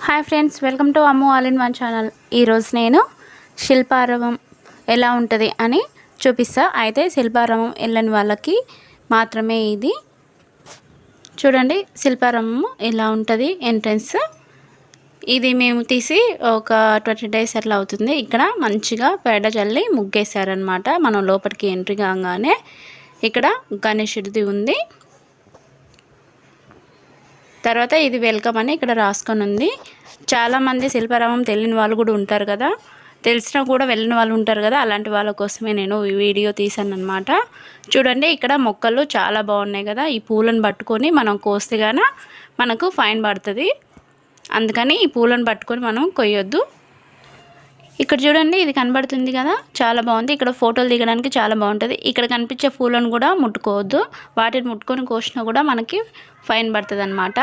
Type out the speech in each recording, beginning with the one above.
Hi friends, welcome to Ammu all in one channel. ఈరోజు నేను శిల్పారామం ఎలా ఉంటుంది అని చూపిస్తా. అయితే శిల్పారామం వెళ్ళని వాళ్ళకి మాత్రమే ఇది. చూడండి శిల్పారామం ఎలా ఉంటుంది ఎంట్రన్స్. ఇది మేము తీసి ఒక 20 days అట్లా అవుతుంది. ఇక్కడ మంచిగా పేడ చల్లి ముగ్గేశారనమాట. మనం లోపలికి ఎంట్రీ కాగానే ఇక్కడ గణేశుడిది ఉంది. తర్వాత ఇది వెల్కమ్ అని ఇక్కడ రాసుకొని ఉంది. చాలామంది శిల్పారామం తెలియని వాళ్ళు కూడా ఉంటారు కదా, తెలిసినా కూడా వెళ్ళిన వాళ్ళు ఉంటారు కదా, అలాంటి వాళ్ళ కోసమే నేను ఈ వీడియో తీసాను అనమాట. చూడండి ఇక్కడ మొక్కలు చాలా బాగున్నాయి కదా. ఈ పూలను పట్టుకొని మనం కోస్తే గాన మనకు ఫైన్ పడుతుంది. అందుకని ఈ పూలను పట్టుకొని మనం కొయ్యొద్దు. ఇక్కడ చూడండి ఇది కనబడుతుంది కదా, చాలా బాగుంది. ఇక్కడ ఫోటోలు దిగడానికి చాలా బాగుంటుంది. ఇక్కడ కనిపించే పూలను కూడా ముట్టుకోవద్దు. వాటిని ముట్టుకొని కోసినా కూడా మనకి ఫైన్ పడుతుంది అన్నమాట.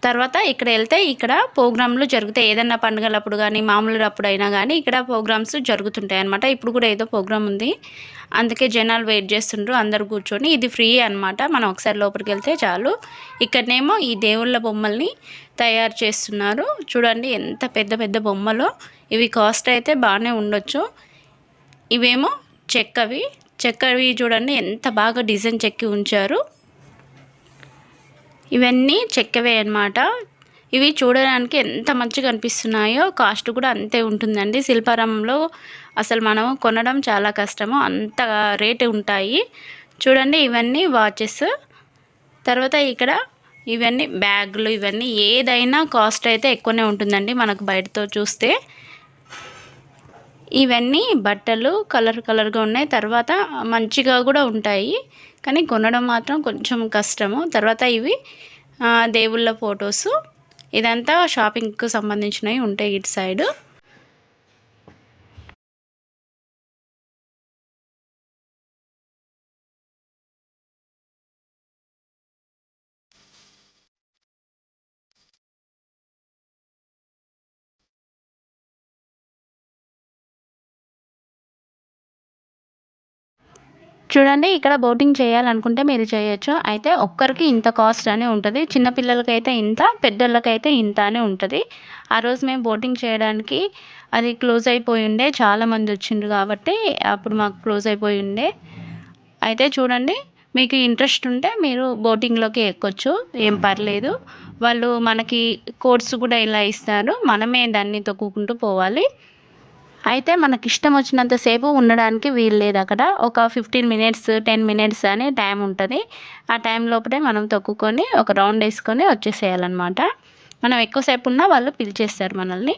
తర్వాత ఇక్కడ వెళ్తే ఇక్కడ ప్రోగ్రాంలు జరుగుతాయి. ఏదన్నా పండుగలప్పుడు కానీ మామూలు అప్పుడైనా కానీ ఇక్కడ ప్రోగ్రామ్స్ జరుగుతుంటాయి అన్నమాట. ఇప్పుడు కూడా ఏదో ప్రోగ్రామ్ ఉంది, అందుకే జనాలు వెయిట్ చేస్తుండ్రు అందరు కూర్చొని. ఇది ఫ్రీ అన్నమాట, మనం ఒకసారి లోపలికి వెళ్తే చాలు. ఇక్కడనేమో ఈ దేవుళ్ళ బొమ్మల్ని తయారు చేస్తున్నారు. చూడండి ఎంత పెద్ద పెద్ద బొమ్మలు. ఇవి కాస్ట్ అయితే బాగానే ఉండొచ్చు. ఇవేమో చెక్కవి చూడండి ఎంత బాగా డిజైన్ చెక్కి ఉంచారు. ఇవన్నీ చెక్కవే అన్నమాట. ఇవి చూడడానికి ఎంత మంచిగా అనిపిస్తున్నాయో, కాస్ట్ కూడా అంతే ఉంటుందండి. శిల్పారామంలో అసలు మనం కొనడం చాలా కష్టము, అంత రేటు ఉంటాయి. చూడండి ఇవన్నీ వాచెస్. తర్వాత ఇక్కడ ఇవన్నీ బ్యాగులు, ఇవన్నీ ఏదైనా కాస్ట్ అయితే ఎక్కువనే ఉంటుందండి మనకు బయటతో చూస్తే. ఇవన్నీ బట్టలు కలర్గా ఉన్నాయి. తర్వాత మంచిగా కూడా ఉంటాయి, కానీ కొనడం మాత్రం కొంచెం కష్టము. తర్వాత ఇవి దేవుళ్ళ ఫొటోస్. ఇదంతా షాపింగ్కి సంబంధించినవి ఉంటాయి ఇటు సైడు. చూడండి ఇక్కడ బోటింగ్ చేయాలనుకుంటే మీరు చేయొచ్చు. అయితే ఒక్కరికి ఇంత కాస్ట్ అని ఉంటుంది. చిన్నపిల్లలకైతే ఇంత, పెద్దోళ్ళకైతే ఇంత అని ఉంటుంది. ఆ రోజు మేము బోటింగ్ చేయడానికి అది క్లోజ్ అయిపోయి ఉండే, చాలామంది వచ్చిండ్రు కాబట్టి అప్పుడు మాకు క్లోజ్ అయిపోయి ఉండే. అయితే చూడండి మీకు ఇంట్రెస్ట్ ఉంటే మీరు బోటింగ్లోకి ఎక్కొచ్చు, ఏం పర్లేదు. వాళ్ళు మనకి కోడ్స్ కూడా ఇలా ఇస్తారు, మనమే దాన్ని తొక్కుకుంటూ పోవాలి. అయితే మనకి ఇష్టం వచ్చినంత సేపు ఉండడానికి వీలు లేదు. అక్కడ ఒక 15 minutes 10 minutes అని టైం ఉంటుంది. ఆ టైం లోపలే మనం తొక్కుకొని ఒక రౌండ్ వేసుకొని వచ్చేసేయాలన్నమాట. మనం ఎక్కువసేపు ఉన్నా వాళ్ళు పిలిచేస్తారు మనల్ని.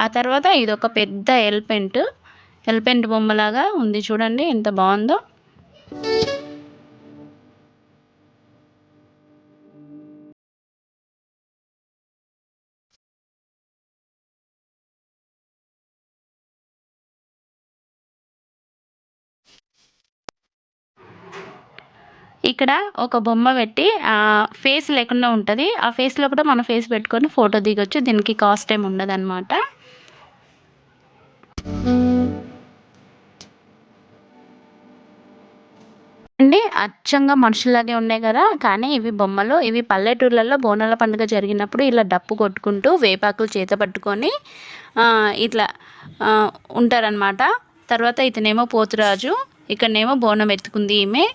ఆ తర్వాత ఇది ఒక పెద్ద ఎలిఫెంట్ బొమ్మలాగా ఉంది. చూడండి ఎంత బాగుందో. ఇక్కడ ఒక బొమ్మ పెట్టి ఫేస్ లేకుండా ఉంటుంది. ఆ ఫేస్లో కూడా మన ఫేస్ పెట్టుకొని ఫోటో దిగొచ్చు. దీనికి కాస్ట్ ఏమి ఉండదు అనమాట. అండి అచ్చంగా మనుషుల్లాగే ఉన్నాయి కదా, కానీ ఇవి బొమ్మలు. ఇవి పల్లెటూర్లలో బోనాల పండుగ జరిగినప్పుడు ఇలా డప్పు కొట్టుకుంటూ వేపాకులు చేత పట్టుకొని ఇట్లా ఉంటారనమాట. తర్వాత ఇతనేమో పోతురాజు, ఇక్కడనేమో బోనం ఎత్తుకుంది ఈమె.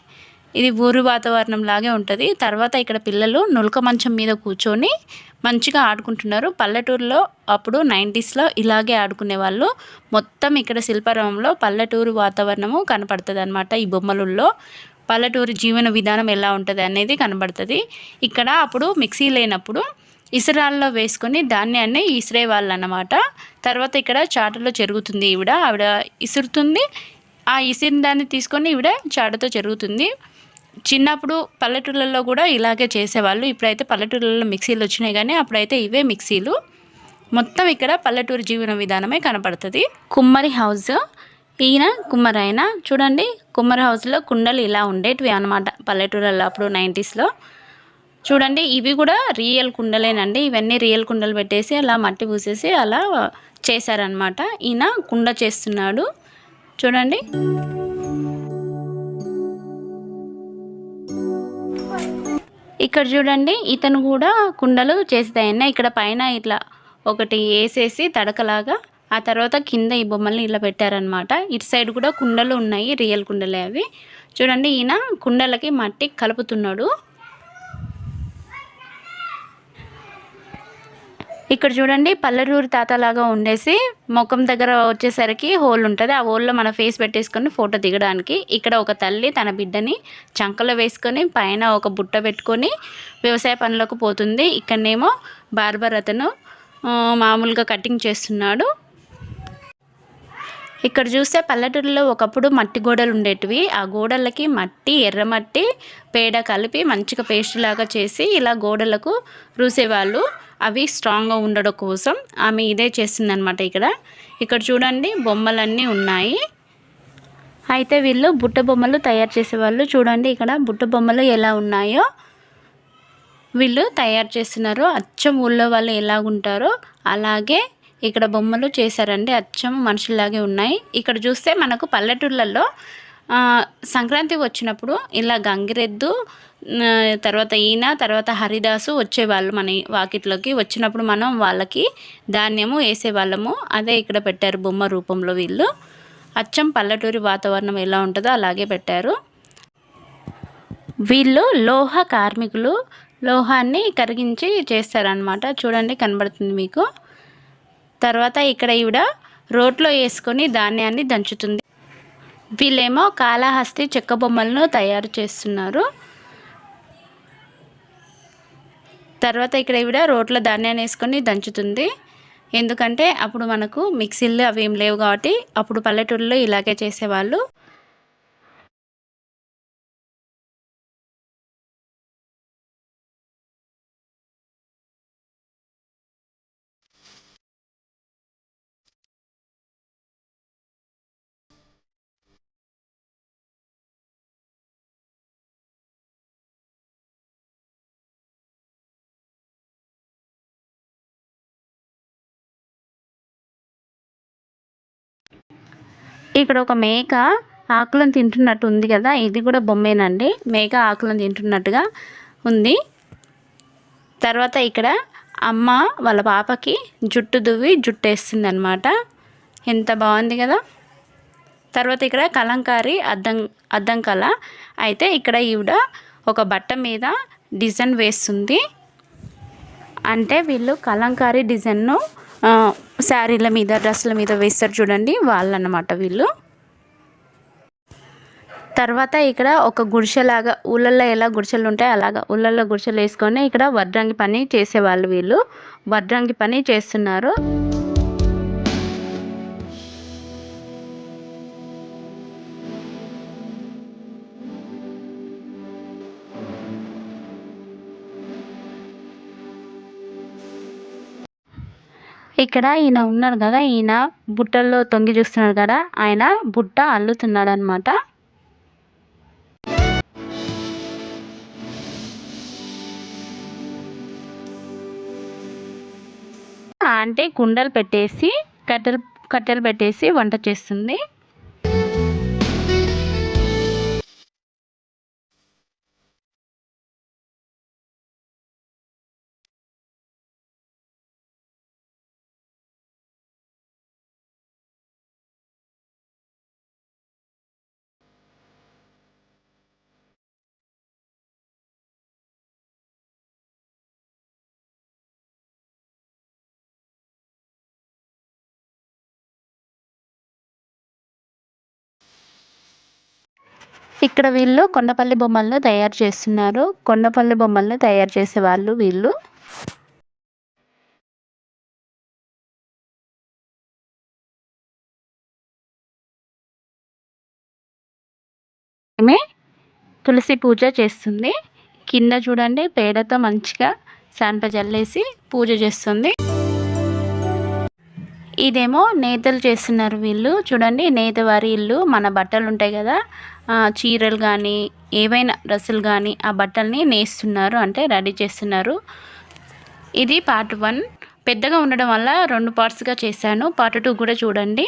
ఇది ఊరు వాతావరణం లాగే ఉంటుంది. తర్వాత ఇక్కడ పిల్లలు నులక మంచం మీద కూర్చొని మంచిగా ఆడుకుంటున్నారు. పల్లెటూరులో అప్పుడు 90sలో ఇలాగే ఆడుకునే వాళ్ళు. మొత్తం ఇక్కడ శిల్పారామంలో పల్లెటూరు వాతావరణము కనపడుతుంది అనమాట. ఈ బొమ్మలలో పల్లెటూరు జీవన విధానం ఎలా ఉంటుంది అనేది కనబడుతుంది. ఇక్కడ అప్పుడు మిక్సీ లేనప్పుడు ఇసురాల్లో వేసుకొని ధాన్యాన్ని ఇసిరే వాళ్ళు అన్నమాట. తర్వాత ఇక్కడ చాటలో చెరుగుతుంది. ఆవిడ ఇసురుతుంది, ఆ ఇసిరిన దాన్ని తీసుకొని ఈవిడ చాటతో చెరుగుతుంది. చిన్నప్పుడు పల్లెటూళ్ళల్లో కూడా ఇలాగే చేసేవాళ్ళు. ఇప్పుడైతే పల్లెటూళ్ళలో మిక్సీలు వచ్చినాయి, కానీ అప్పుడైతే ఇవే మిక్సీలు. మొత్తం ఇక్కడ పల్లెటూరు జీవన విధానమే కనపడుతుంది. కుమ్మరి హౌస్, ఈయన కుమ్మరైన. చూడండి కుమ్మరి హౌస్లో కుండలు ఇలా ఉండేటివి అనమాట పల్లెటూళ్ళల్లో అప్పుడు 90sలో. చూడండి ఇవి కూడా రియల్ కుండలేనండి. ఇవన్నీ రియల్ కుండలు పెట్టేసి అలా మట్టి పూసేసి అలా చేశారనమాట. ఈయన కుండ చేస్తున్నాడు చూడండి. ఇక్కడ చూడండి ఇతను కూడా కుండలు చేస్తాయన్న ఇక్కడ పైన ఇట్లా ఒకటి వేసేసి తడకలాగా ఆ తర్వాత కింద ఈ బొమ్మల్ని ఇలా పెట్టారనమాట. ఇటు సైడ్ కూడా కుండలు ఉన్నాయి, రియల్ కుండలే అవి. చూడండి ఈయన కుండలకి మట్టి కలుపుతున్నాడు. ఇక్కడ చూడండి పల్లెటూరు తాతలాగా ఉండేసి ముఖం దగ్గర వచ్చేసరికి హోల్ ఉంటుంది. ఆ హోల్లో మన ఫేస్ పెట్టేసుకొని ఫోటో దిగడానికి. ఇక్కడ ఒక తల్లి తన బిడ్డని చంకలో వేసుకొని పైన ఒక బుట్ట పెట్టుకొని వ్యవసాయ పనులకు పోతుంది. ఇక్కడనేమో బార్బర్ అతను మామూలుగా కటింగ్ చేస్తున్నాడు. ఇక్కడ చూస్తే పల్లెటూరులో ఒకప్పుడు మట్టి గోడలు ఉండేటివి. ఆ గోడలకి మట్టి, ఎర్రమట్టి, పేడ కలిపి మంచిగా పేస్ట్ లాగా చేసి ఇలా గోడలకు రూసేవాళ్ళు. అవి స్ట్రాంగ్గా ఉండడం కోసం ఆమె ఇదే చేస్తుందన్నమాట. ఇక్కడ చూడండి బొమ్మలన్నీ ఉన్నాయి. అయితే వీళ్ళు బుట్ట బొమ్మలు తయారు చేసేవాళ్ళు. చూడండి ఇక్కడ బుట్ట బొమ్మలు ఎలా ఉన్నాయో వీళ్ళు తయారు చేస్తున్నారు. అచ్చం ఊళ్ళో వాళ్ళు ఎలాగుంటారో అలాగే ఇక్కడ బొమ్మలు చేశారండి. అచ్చం మనుషుల్లాగే ఉన్నాయి. ఇక్కడ చూస్తే మనకు పల్లెటూళ్ళల్లో సంక్రాంతి వచ్చినప్పుడు ఇలా గంగిరెద్దు, తర్వాత ఈయన, తర్వాత హరిదాసు వచ్చేవాళ్ళు మన వాకిట్లోకి. వచ్చినప్పుడు మనం వాళ్ళకి ధాన్యము వేసేవాళ్ళము. అదే ఇక్కడ పెట్టారు బొమ్మ రూపంలో. వీళ్ళు అచ్చం పల్లెటూరి వాతావరణం ఎలా ఉంటుందో అలాగే పెట్టారు. వీళ్ళు లోహ కార్మికులు. లోహాన్ని కరిగించి చేస్తారనమాట. చూడండి కనబడుతుంది మీకు. తర్వాత ఇక్కడ ఈవిడ రోట్లో వేసుకొని ధాన్యాన్ని దంచుతుంది. వీళ్ళేమో కాళహస్తి చెక్క బొమ్మలను తయారు చేస్తున్నారు. తర్వాత ఇక్కడ ఈవిడ రోట్లో ధాన్యాన్ని వేసుకొని దంచుతుంది. ఎందుకంటే అప్పుడు మనకు మిక్సీలు అవి ఏం లేవు కాబట్టి అప్పుడు పల్లెటూరులో ఇలాగే చేసేవాళ్ళు. ఇక్కడ ఒక మేక ఆకులను తింటున్నట్టు ఉంది కదా, ఇది కూడా బొమ్మేనండి. మేక ఆకులను తింటున్నట్టుగా ఉంది. తర్వాత ఇక్కడ అమ్మ వాళ్ళ పాపకి జుట్టు దువ్వి జుట్టు వేస్తుంది అనమాట. ఎంత బాగుంది కదా. తర్వాత ఇక్కడ కలంకారీ అద్దం కళ. అయితే ఇక్కడ ఈవిడ ఒక బట్ట మీద డిజైన్ వేస్తుంది. అంటే వీళ్ళు కలంకారీ డిజైన్ను శారీల మీద, డ్రెస్సుల మీద వేస్తారు చూడండి, వాళ్ళన్నమాట వీళ్ళు. తర్వాత ఇక్కడ ఒక గుడిసెలాగా, ఊళ్ళల్లో ఎలా గుడిసెలు ఉంటాయి అలాగా ఊళ్ళల్లో గుడిసెలు వేసుకొని ఇక్కడ వడ్రంగి పని చేసేవాళ్ళు. వీళ్ళు వడ్రంగి పని చేస్తున్నారు. ఇక్కడ ఈయన ఉన్నాడు కదా, ఈయన బుట్టల్లో తొంగి చూస్తున్నాడు కదా, ఆయన బుట్ట అల్లుతున్నాడు అనమాట. అంటే కుండలు పెట్టేసి కట్టెలు పెట్టేసి వంట చేస్తుంది. ఇక్కడ వీళ్ళు కొండపల్లి బొమ్మలను తయారు చేస్తున్నారు. కొండపల్లి బొమ్మలను తయారు చేసేవాళ్ళు వీళ్ళు. ఆమె తులసి పూజ చేస్తుంది. కింద చూడండి పేడతో మంచిగా శాంప జల్లేసి పూజ చేస్తుంది. ఇదేమో నేతలు చేస్తున్నారు వీళ్ళు. చూడండి నేతవారి ఇల్లు. మన బట్టలు ఉంటాయి కదా, చీరలు కానీ ఏవైనా డ్రెస్సులు కానీ ఆ బట్టల్ని నేస్తున్నారు, అంటే రెడీ చేస్తున్నారు. ఇది పార్ట్ 1. పెద్దగా ఉండడం వల్ల 2 పార్ట్స్గా చేశాను. పార్ట్ 2 కూడా చూడండి.